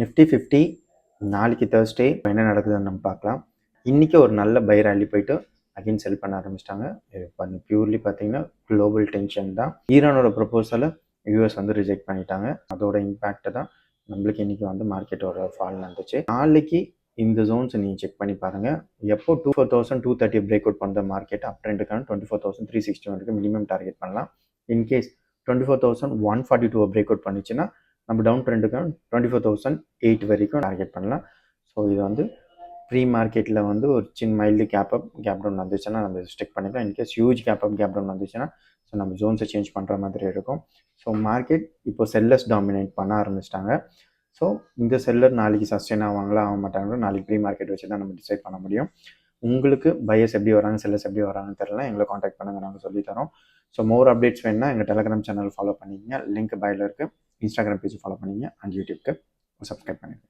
Nifty 50 நாளைக்கு Thursday என்ன நடக்குதுன்னு நம்ம பார்க்கலாம். இன்றைக்கி ஒரு நல்ல பை ரேலி போயிட்டு அகைன் செல் பண்ண ஆரம்பிச்சிட்டாங்க. இது பியூர்லி பார்த்தீங்கன்னா குளோபல் டென்ஷன் தான். ஈரானோட ப்ரொபோசலை யூஎஸ் வந்து ரிஜெக்ட் பண்ணிட்டாங்க. அதோட இம்பேக்ட் தான் நம்மளுக்கு இன்றைக்கி வந்து மார்க்கெட்டோட ஃபால் நடந்துச்சு. நாளைக்கு இந்த ஜோன்ஸை நீங்கள் செக் பண்ணி பாருங்கள். எப்போ 24,230 பிரேக் அவுட் பண்ணுற மார்க்கெட் அப் ட்ரெண்டுக்கான 24,361 மினிமம் டார்கெட் பண்ணலாம். இன்கேஸ் 24,142 பிரேக் அவுட் பண்ணிச்சுன்னா நம்ம டவுன் ட்ரெண்டுக்கான 24,008 வரைக்கும் டார்கெட் பண்ணலாம். ஸோ இது வந்து ப்ரீ மார்க்கெட்டில் வந்து ஒரு சின்ன மைல்டு கேப் டவுன் வந்துச்சுன்னா நம்ம ஸ்டிக் பண்ணிக்கலாம். இன்கேஸ் ஹியூஜ் கேப் டவுன் வந்துச்சுன்னா ஸோ நம்ம ஜோன்ஸை சேஞ்ச் பண்ணுற மாதிரி இருக்கும். ஸோ மார்க்கெட் இப்போ செல்லர்ஸ் டாமினேட் பண்ண ஆரம்பிச்சிட்டாங்க. ஸோ இந்த செல்லர் நாளைக்கு சஸ்டெயின் ஆவாங்களா ஆக மாட்டாங்களோ நாளைக்கு ப்ரீ மார்க்கெட் வச்சு தான் நம்ம டிசைட் பண்ண முடியும். உங்களுக்கு பையர்ஸ் எப்படி வராங்க செல்லர்ஸ் எப்படி வராங்கன்னு தெரியல, எங்களை காண்டாக்ட் பண்ணுங்கள், நாங்கள் சொல்லித்தரோம். ஸோ மோர் அப்டேட்ஸ் வேணுன்னா எங்கள் டெலிகிராம் சேனல் ஃபாலோ பண்ணிக்கங்க. லிங்க் பையில் இருக்குது. இன்ஸ்டாகிராம் பேஜ் ஃபாலோ பண்ணிங்க அண்ட் யூடியூப்க்கு சப்ஸ்கிரைப் பண்ணிடுங்க.